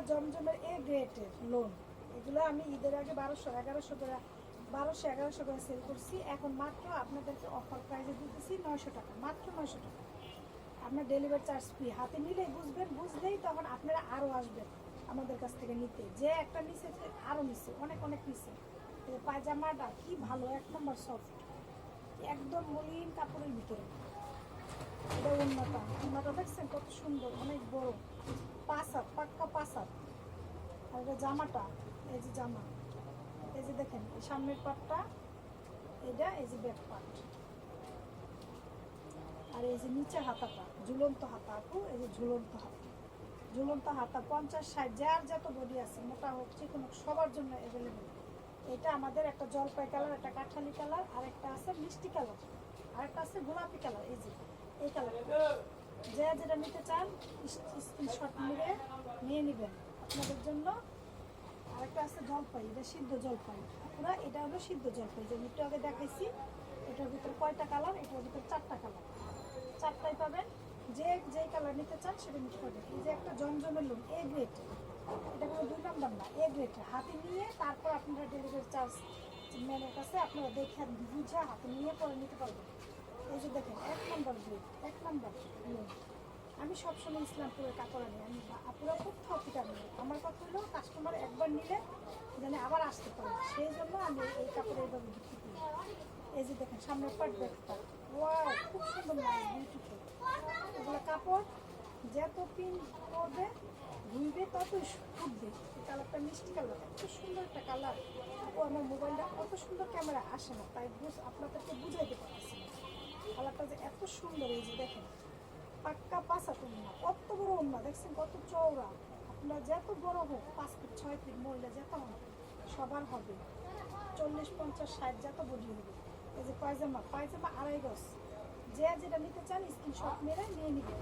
জমজমের এ গ্রেটের লোন। এগুলো আমি ঈদের আগে 1200-1100 করে 1200-1100 করে সেল করছি। এখন মাত্র আপনাদেরকে অফার প্রাইসে দিতেছি 900 টাকা, মাত্র 900 টাকা। আপনার ডেলিভারি চার্জ ফ্রি। হাতে নিলেই বুঝবেন, বুঝলেই তখন আপনারা আরও আসবেন আমাদের কাছ থেকে নিতে। যে একটা নিচে আরও নিচে, অনেক অনেক নিচে। পায়জামাটা কি ভালো, 1 নম্বর সফট, একদম মলিন কাপড়ের ভিতরে। এটা উন্নতা দেখছেন কত সুন্দর, অনেক বড়, 5 হাত, পাক্কা 5 হাত। আর এটা জামাটা, এই যে জামা, এই যে দেখেন এই সামনের পাটটা, এটা এই যে ব্যাক পাট, আর এই যে নিচের হাতাটা ঝুলন্ত হাতা। আপু এই যে ঝুলন্ত হাতা, ঝুলন্ত হাতা 50-60 যার যত বডি আছে, মোটা হোক চিকন হোক, সবার জন্য অ্যাভেলেবেল। এটা আমাদের একটা জলপাই কালার, একটা কাঠালি কালার, আর একটা আছে মিষ্টি কালার, আর একটা আছে গোলাপি কালার। এই যে এই কালারটা, যে যেটা নিতে চান স্ক্রিনশট নিয়ে নেবেন আপনাদের জন্য। আরেকটা আছে জলপাই, এটা সিদ্ধ জলপাই পুরা, এটা হলো সিদ্ধ জলপাই যে একটু আগে দেখাইছি। এটার ভিতরে কয়টা কালার? এটার ভিতরে 4টা কালার, 4টাই পাবেন। যেই কালার নিতে চান সেটা নিতে পারবেন। এই যে একটা জমজমের লোন এ গ্রেড, এটা কোনো 2 নম্বর না, এ গ্রেড। হাতে নিয়ে তারপর আপনারা ডেলিভারি চার্জ ম্যানের কাছে আপনারা দেখে বুঝে হাতে নিয়ে পরে নিতে পারবেন। এই যে দেখেন 1 নম্বর গ্রেড, 1 নম্বর লোন। আমি সবসময় ইসলামপুরের কাপড় আনি, আমি আপুরা কোথাও থেকে আনি। আমার কথা হলো কাস্টমার একবার নিলে যেন আবার আসতে পারে, সেই জন্য আমি এই কাপড় এইভাবে বিক্রি করি। এই যে দেখেন সামনের পাট, ব্যাক পাট, ওয়াও খুব সুন্দর লাগে, বিউটিফুল। এগুলো কাপড় যত পিন করবে ধুইবে ততই ফুটবে। এই কালারটা মিষ্টি কালার, এত সুন্দর একটা কালার। ও আমার মোবাইলটা অত সুন্দর ক্যামেরা আসে না, তাই আপনাদেরকে বুঝাইতে পারছি না কালারটা যে এত সুন্দর। এই যে দেখেন পাক্কা 5 হাত ওড়না, কত বড় ওড়না দেখছেন, কত চওড়া। আপনার যত বড় হোক, 5 ফিট 6 ফিট মহিলা যত হবে সবার হবে, 40-50-60 যত বডি হবে। এই যে পায়জামা 2.5 গজ। যে যেটা নিতে চান স্ক্রিনশট মেরে নিয়ে নিবেন।